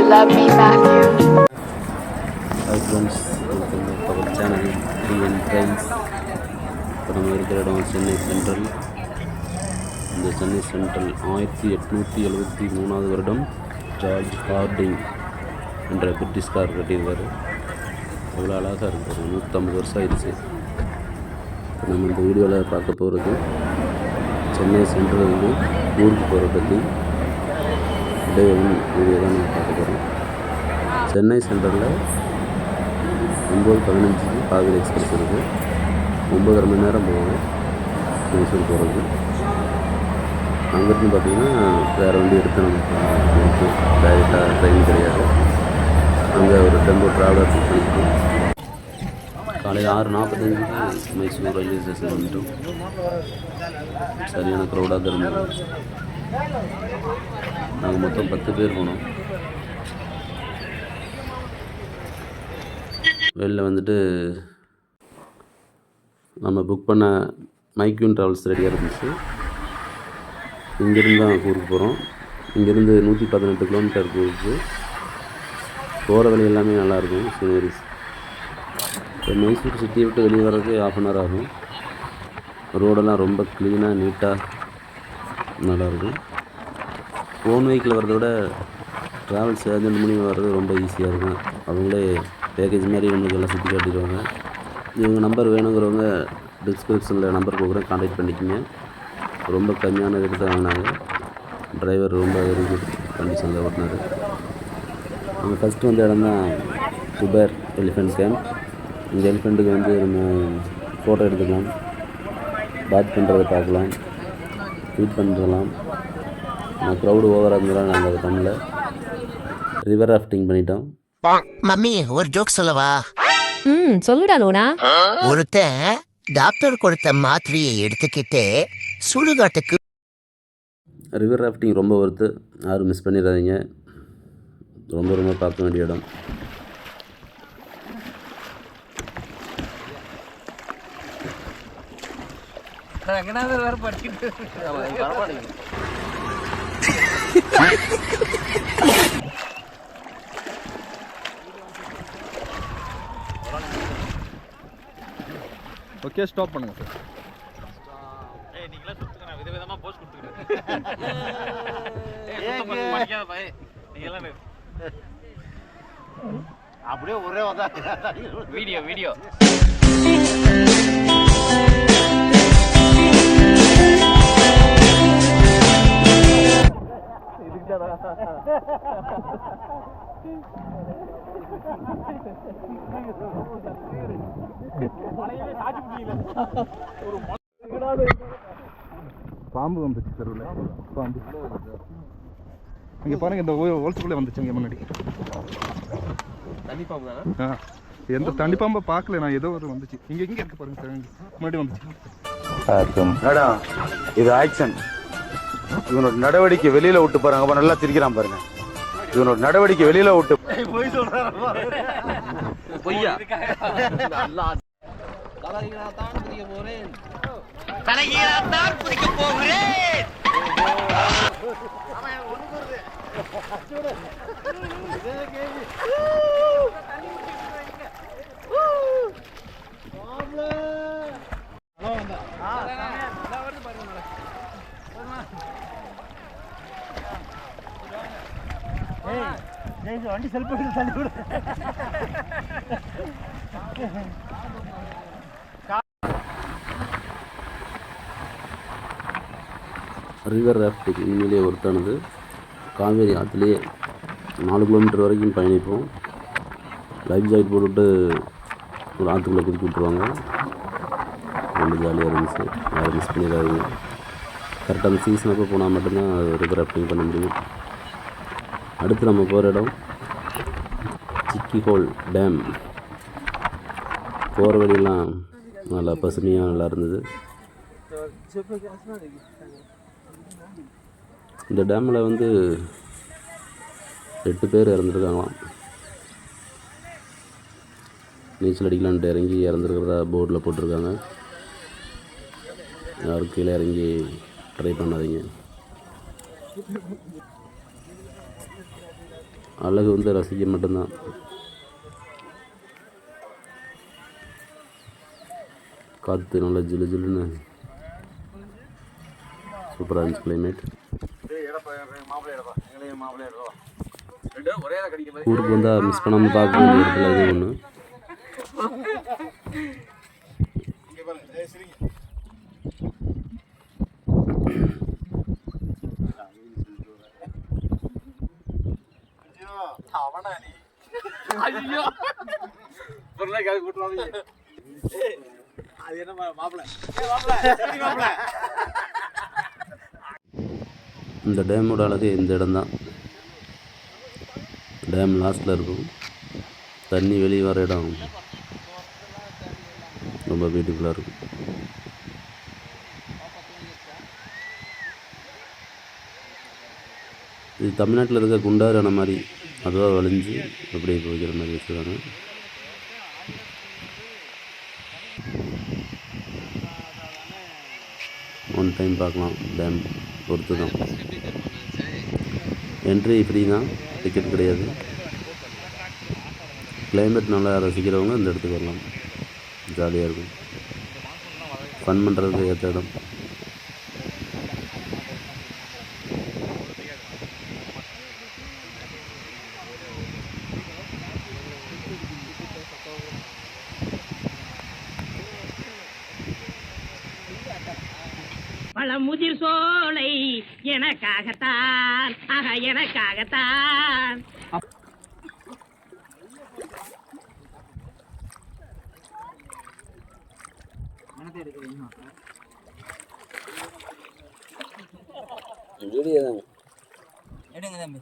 love me, Matthew? Hi friends, welcome back to our channel TN Trains. இப்போ நம்ம இருக்கிற இடம் சென்னை சென்ட்ரல். இந்த சென்னை சென்ட்ரல் 1873 வருடம் ஜார்ஜ் ஹார்டிங் என்ற பிரிட்டிஷ்கார் கட்டியிருக்காரு. எவ்வளோ அழகாக இருக்குது, 150 வருஷம் ஆயிடுச்சு. இப்போ நம்ம இந்த வீடியோவில் பார்க்க போகிறது சென்னை சென்ட்ரல் ஊருக்கு போகிற பற்றி டே 1 வீடியோ தான் நம்ம பார்க்க போகிறோம். சென்னை சென்ட்ரலில் 9:15 காவிரி எக்ஸ்பிரஸ் இருக்குது. 9.5 மணி நேரம் போகும் மைசூர் போகிறது. அங்கேருந்து பார்த்திங்கன்னா வேறு வண்டி எடுத்து நமக்கு டைரெக்டாக ட்ரெயின் கிடையாது. அங்கே ஒரு டெம்போ ட்ராவலர் புக் பண்ணிக்கிட்டோம். காலையில் 6:45 மைசூர் ரயில்வே ஸ்டேஷன் வந்துட்டோம். சரியான க்ரௌடாக தான் இருந்தது. நாங்கள் மொத்தம் 10 பேர் போனோம். வெளில வந்துட்டு நம்ம புக் பண்ண மைக்யூன் ட்ராவல்ஸ் ரெடியாக இருந்துச்சு. இங்கேருந்து தான் ஊருக்கு போகிறோம். இங்கேருந்து 118 கிலோமீட்டர் ஊருக்கு போகிற வழி எல்லாமே நல்லாயிருக்கும். சீனரிஸ். இப்போ மைசூர் சிட்டியை விட்டு வெளியே வர்றதுக்கு 1/2 hour ஆகும். ரோடெல்லாம் ரொம்ப க்ளீனாக நீட்டாக நல்லாயிருக்கும். ஓன் வெஹிக்கிள் வர்றதை விட ட்ராவல்ஸ் ஏஜென்ட் மூலிமா வர்றது ரொம்ப ஈஸியாக இருக்கும். அவங்களே பேக்கேஜ் மாதிரி நம்மளுக்கு எல்லாம் சுற்றி காட்டிடுவாங்க. இவங்க நம்பர் வேணுங்கிறவங்க டிஸ்கிரிப்ஷனில் நம்பர் கொடுக்குறேன், கான்டாக்ட் பண்ணிக்கோங்க. ரொம்ப கம்மியான ரேட்டு தான் வாங்கினாங்க. டிரைவர் ரொம்ப வெரி குட் கண்டிஷனில் ஓட்டினார். நம்ம ஃபஸ்ட்டு வந்த இடம் தான் குபேர் எலிஃபெண்ட் கேம்ப். இந்த எலிஃபெண்ட்டுக்கு வந்து நம்ம ஃபோட்டோ எடுத்துக்கலாம், பாத் பண்ணுறதை பார்க்கலாம், ஃபீட் பண்ணலாம். க்ரௌடு ஓவராக இருந்தாலும் நாங்கள் அதை பண்ணல. ரிவர் ராஃப்டிங் பண்ணிட்டோம். மம்மி ஒரு ஜோக் சொல்லவா? சொல்லுடா லோனா. ஒருத்தன் டாக்டர் கொடுத்த மாத்திரையை எடுத்துக்கிட்டு சுடுகாட்டுக்கு. ரிவர் ராஃப்டிங் ரொம்ப ஒர்த்து, யாரும் மிஸ் பண்ணிடாதீங்க. ரொம்ப ரொம்ப பார்க்க வேண்டிய இடம். ஓகே, ஸ்டாப் பண்ணுங்க சார். நீங்களே சுத்துங்க, நான் விதவிதமா போஸ்ட் கொடுத்துக்கிறேன். அப்படியே ஒரே வீடியோ வீடியோ பாம்பு வந்துச்சு தெருவில். பாம்பு இங்கே பாருங்க, இந்த ஹோல்ஸ்குள்ளே வந்துச்சு. இங்கே முன்னாடி தண்ணி பாம்பு தானே? எந்த தண்ணி பாம்பை பார்க்கல நான், ஏதோ ஒரு வந்துச்சு. இங்கே இருக்கு பாருங்க சார், முன்னாடி வந்துச்சு. இது ஆக்ஷன். இவனோட நடவடிக்கை வெளியில விட்டு பாருங்க. அப்ப நல்லா சிரிக்கிறான் பாருங்க. இவனோட நடவடிக்கை வெளியில விட்டு போய் சொல்றாரு. பொய்யா? தலைகீழாத்தான் குதிக்க போகிறேன். வண்டி செல்ஃபி தள்ளி விடு. ரிவர் ராஃப்டிங் உண்மையிலேயே ஒருத்தானது. காவேரி ஆற்றுலேயே 4 கிலோமீட்டர் வரைக்கும் பயணிப்போம். லைஃப் ஜாக்கெட் போட்டுவிட்டு ஒரு ஆற்றுக்குள்ளே குதிக்க விட்ருவாங்க. ரொம்ப ஜாலியாக இருந்துச்சு. யாரும் மிஸ் பண்ணிடாதீங்க. கரெக்டாக அந்த சீசன் அப்போ போனால் மட்டும்தான் ரிவர் ராஃப்டிங் பண்ண முடியும். அடுத்து நம்ம போகிற இடம் சிக்கி ஹோல் டேம். போகிற வழியெல்லாம் நல்லா பசுமையாக நல்லா இருந்தது. இந்த டேமில் வந்து 8 பேர் இறந்துருக்காங்களாம். நீச்சல் அடிக்கலான்ட்டு இறங்கி இறந்துருக்கிறதா போர்டில் போட்டிருக்காங்க. யாரும் கீழே இறங்கி ட்ரை பண்ணாதீங்க. அழகு வந்து ரசிக்க மட்டும்தான். காற்று நல்லா ஜிலு ஜிலுன்னு சூப்பராக இருந்துச்சு கிளைமேட். ஊருக்கு வந்தால் மிஸ் பண்ணாமல் பார்க்க வேண்டிய இடத்துல இது ஒன்று. இந்த டேமோட அழகு இந்த இடம்தான். டேம் லாஸ்ட்டில் இருக்கும். தண்ணி வெளியே வர இடம் ரொம்ப பியூட்டிஃபுல்லாக இருக்கும். இது தமிழ்நாட்டில் இருக்க குண்டாறு அணை மாதிரி அதுவாக வளைஞ்சு அப்படியே போய்க்கிற மாதிரி வச்சுருக்காங்க. ஒன் டைம் பார்க்கலாம். டேம் பொறுத்து தான். என்ட்ரி ஃப்ரீ தான், டிக்கெட் கிடையாது. கிளைமேட் நல்லா ரசிக்கிறவங்க இந்த இடத்துக்கு வரலாம். ஜாலியாக இருக்கும். ஃபன் பண்ணுறதுக்கு ஏற்ற இடம். பழமுதிர் சோலை எனக்காகத்தான், எனக்காகத்தான். எடுங்க தம்பி.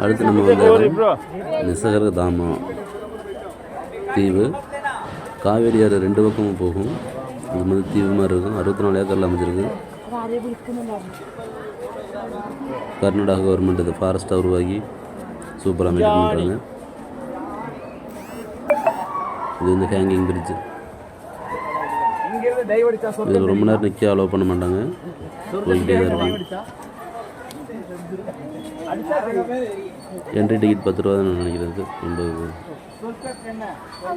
அடுத்து நம்ம வந்து நிசகர தாமம் தீவு. காவேரி ஆறு ரெண்டு பக்கமும் போகும். இது மாதிரி தீவு மாதிரி இருக்கும். 64 ஏக்கரில் அமைஞ்சிருக்கு. கர்நாடகா கவர்மெண்ட் இது ஃபாரஸ்ட்டாக உருவாக்கி சூப்பராக மெயின்டைன் பண்ணுறாங்க. இது வந்து ஹேங்கிங் பிரிட்ஜு. இதில் ரொம்ப நேரம் நிற்க அலோவ் பண்ண மாட்டாங்க. போய்கிட்டே தான் இருக்கும். என்ட்ரி டிக்கெட் 10 ரூபா தான் நினைக்கிறது. ரொம்ப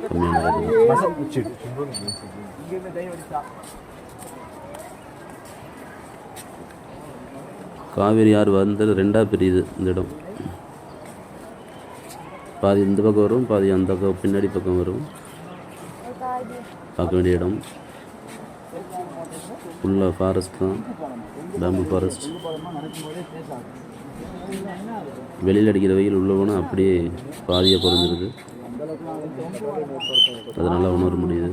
கம்மியான ரேட்டு. காவேரி ஆறு வந்து ரெண்டாக பிரியுது இந்த இடம். பாதி இந்த பக்கம் வரும், பாதி அந்த பக்கம் பின்னாடி பக்கம் வரும். பார்க்க வேண்டிய இடம் ஃபுல்லாக ஃபாரஸ்ட் தான். Bamboo forest. வெளியில் அடிக்கிற வெயில் உள்ள போனால் அப்படியே பாதியாக குறைஞ்சிருக்கு. அதனால் உணர முடியுது.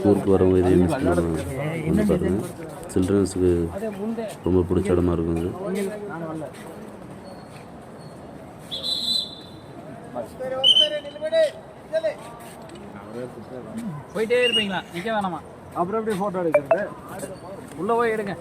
ஊருக்கு வரவங்க இதை மிஸ் பண்ணாமல் வந்து பாருங்கள். சில்ட்ரன்ஸுக்கு ரொம்ப பிடிச்ச இடமா இருக்கும் இது. போயிட்டே இருப்பீங்களா? நிற்க வேணாமா? அப்புறம் எப்படி ஃபோட்டோ எடுக்கிறது? உள்ளே போய் எடுங்க.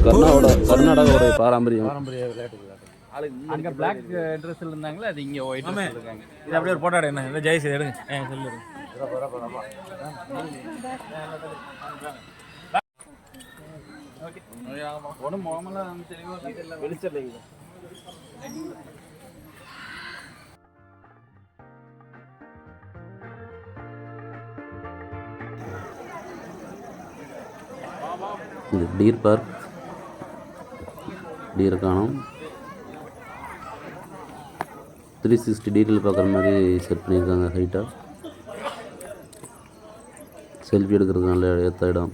கர்நாடகாவோட பாரம்பரியம். அங்க பிளாக் ட்ரெஸ்ல இருந்தாங்களே அது இங்க ஒயிட் ட்ரெஸ்ல இருக்காங்க. இது அப்படியே ஒரு போட்டோ எடுங்க. இந்த ஜெய்ஸ் எடுங்க. செல்லு எடுங்க. ஓகே. ஒண்ணு மாமலா வந்து தெளிவா தெரியல. வெளிச்சல இது. இது டீர் பார்க். டீரை காணும். 360 டீட்டெயில் பார்க்குற மாதிரி செட் பண்ணியிருக்காங்க ஹைட்டாக. செல்ஃபி எடுக்கிறதுக்கு நல்ல ஏற்ற இடம்.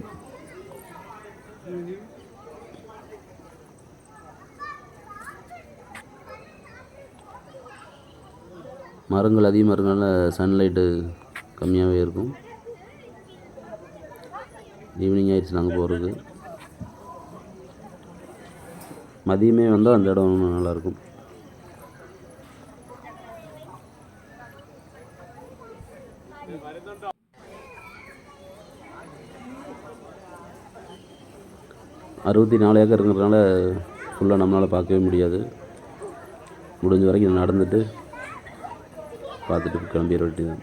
மரங்கள் அதிகமாக இருக்கனால சன்லைட்டு கம்மியாகவே இருக்கும். ஈவினிங் ஆயிடுச்சு நாங்கள் போகிறது. மதியமே வந்தால் அந்த இடம் நல்லாயிருக்கும். அறுபத்தி 4 ஏக்கர் இருக்கிறதுனால ஃபுல்லாக நம்மளால் பார்க்கவே முடியாது. முடிஞ்ச வரைக்கும் நடந்துட்டு பார்த்துட்டு கிளம்பிட வேண்டியது.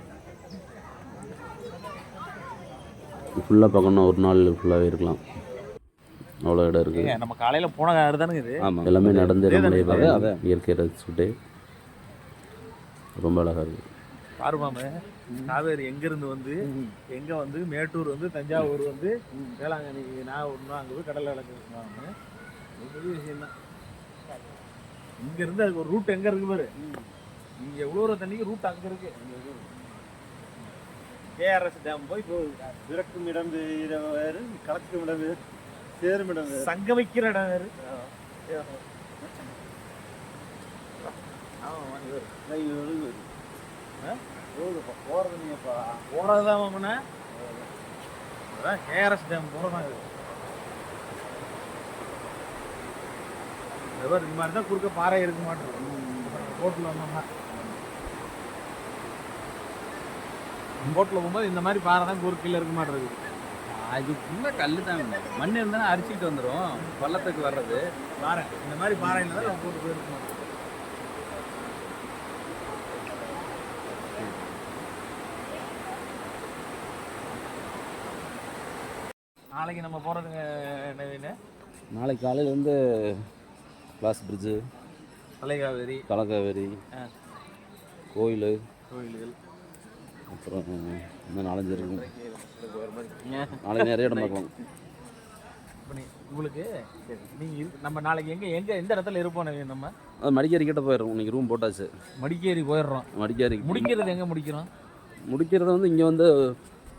ஃபுல்லாக பார்க்கணுன்னா ஒரு நாள் ஃபுல்லாகவே இருக்கலாம். அவ்வளோ இடம் இருக்குது. நம்ம காலையில் போன கார் தானே இது. ஆமாம், எல்லாமே நடந்து நம்மளே பார்க்க இயற்கை ரசிச்சுட்டு ரொம்ப அழகாக இருக்குது. பாருமாம காவேரி எங்கேருந்து வந்து எங்கே வந்து மேட்டூர் வந்து தஞ்சாவூர் வந்து வேளாங்கண்ணி நாகூர்னா அங்கே போய் கடலை விளக்குறாங்க. பெரிய விஷயம்தான். இங்கேருந்து அதுக்கு ஒரு ரூட் எங்கே இருக்கு பாரு. இங்கே எவ்வளோ தண்ணிக்கு ரூட் அங்கே இருக்கு. கேஆர்எஸ் டேம் போய் இறக்கும் இடம் வேறு, கலக்கும் இடம் வேறு, சேரும் இடம் வேறு, சங்கமிக்கிற இடம் வேறு. போறதுதான் மாமனா. அதான் கேஆர்எஸ் டேம் போறதாங்க. இந்த மாதிரி தான் குறுக்க பாறை இருக்க மாட்டேன். ரோட்டில் வந்தோம்னா போட்டில் போகும்போது இந்த மாதிரி பாறை தான் குறுக்கில் இருக்க மாட்டேங்குது. அது ஃபுல்லாக கல் தான். மண் இருந்தாலும் அரிச்சிட்டு வந்துடும் பள்ளத்துக்கு வர்றது. பாறை இந்த மாதிரி பாறையில் தான் நம்ம போட்டு போயிருக்க மாட்டோம். நாளைக்கு நம்ம போகிறதுங்க என்ன? நாளைக்கு காலையில் வந்து கிளாஸ் பிரிட்ஜு, தலைகாவேரி, தலக்காவேரி, கோயில்கள், அப்புறம் இன்னும் 4-5 இருக்கும். நாளைக்கு நிறைய இடம் பார்க்கலாம். உங்களுக்கு நீங்கள் நம்ம நாளைக்கு எந்த இடத்துல இருப்போம்? நம்ம அது மடிக்கேரி கிட்ட போயிடுறோம். இன்றைக்கி ரூம் போட்டாச்சு. மடிக்கேரி போயிடுறோம். மடிக்கேரி முடிக்கிறது எங்கே முடிக்கிறோம்? முடிக்கிறது வந்து இங்கே வந்து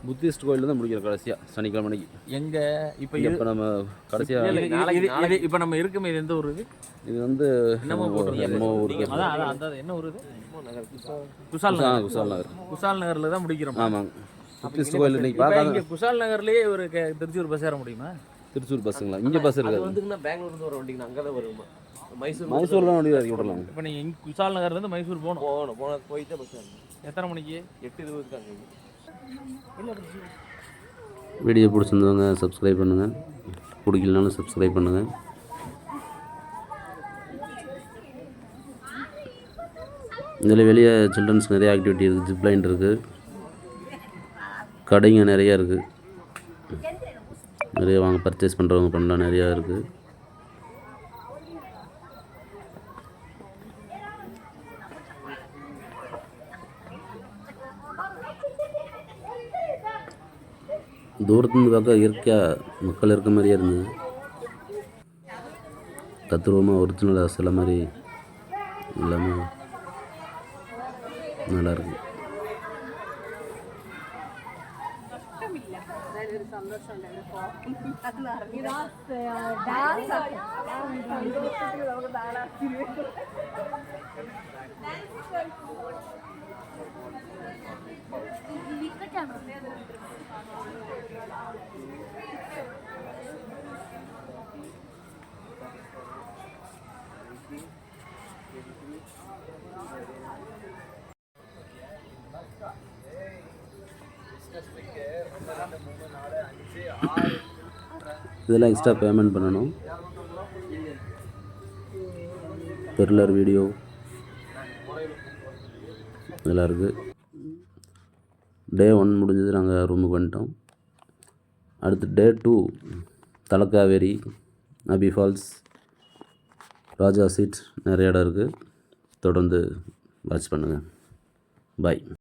புத்திஸ்ட் கோயில் தான் முடிக்கிறோம் கடைசியாக சனிக்கிழமை மணிக்கு. எங்கே இப்போ இப்போ நம்ம கடைசியாக இப்போ நம்ம இருக்குமே இது எந்த ஊர்? இது வந்து என்னமோ ஊருக்கு என்ன ஊர்? குசால் நகர். குசால் நகரில் தான் முடிக்கிறோம். ஆமாங்க, புத்திஸ்ட் கோயில் இன்னைக்கு பார்த்தா. இங்கே குசால் நகர்லேயே ஒரு திருச்சூர் பஸ் ஏற முடியுமா? திருச்சூர் பஸ்ஸுங்களா? இங்கே பஸ் இருக்காது. வந்துங்கன்னா பெங்களூர்லேருந்து வர வண்டிங்க அங்கே தான் வருமா? மைசூர்லாம் வண்டி இறக்கி விடலாம். இப்போ நீங்கள் இங்கே குசால் நகர்லேருந்து மைசூர் போகணும். போயிட்டு பஸ் எத்தனை மணிக்கு? 8:20 அங்கே. வீடியோ பிடிச்சிருந்தவங்க சப்ஸ்கிரைப் பண்ணுங்கள், பிடிக்கலனாலும் சப்ஸ்கிரைப் பண்ணுங்கள். இதில் வெளியே சில்ட்ரன்ஸ் நிறைய ஆக்டிவிட்டி இருக்குது. ஜிப்லைன் இருக்குது, கடைங்க நிறையா இருக்குது. நிறைய வாங்க பர்ச்சேஸ் பண்ணுறவங்க பண்ணலாம், நிறையா இருக்குது. தூரத்துலேருந்து பார்க்க இயற்கையாக மக்கள் இருக்க மாதிரியே இருந்தது. தத்துருவமாக ஒரிஜினலாக சில மாதிரி எல்லாமே நல்லாயிருக்கு. இதெல்லாம் எக்ஸ்ட்ரா பேமெண்ட் பண்ணணும். த்ரில்லர் வீடியோ இதெல்லாம் இருக்குது. டே 1 முடிஞ்சது, நாங்கள் ரூமுக்கு வந்துட்டோம். அடுத்து டே 2 தலக்காவேரி, அபி ஃபால்ஸ், ராஜா சீட் நிறைய இடம் இருக்குது. தொடர்ந்து வாட்ச் பண்ணுங்கள். பாய்.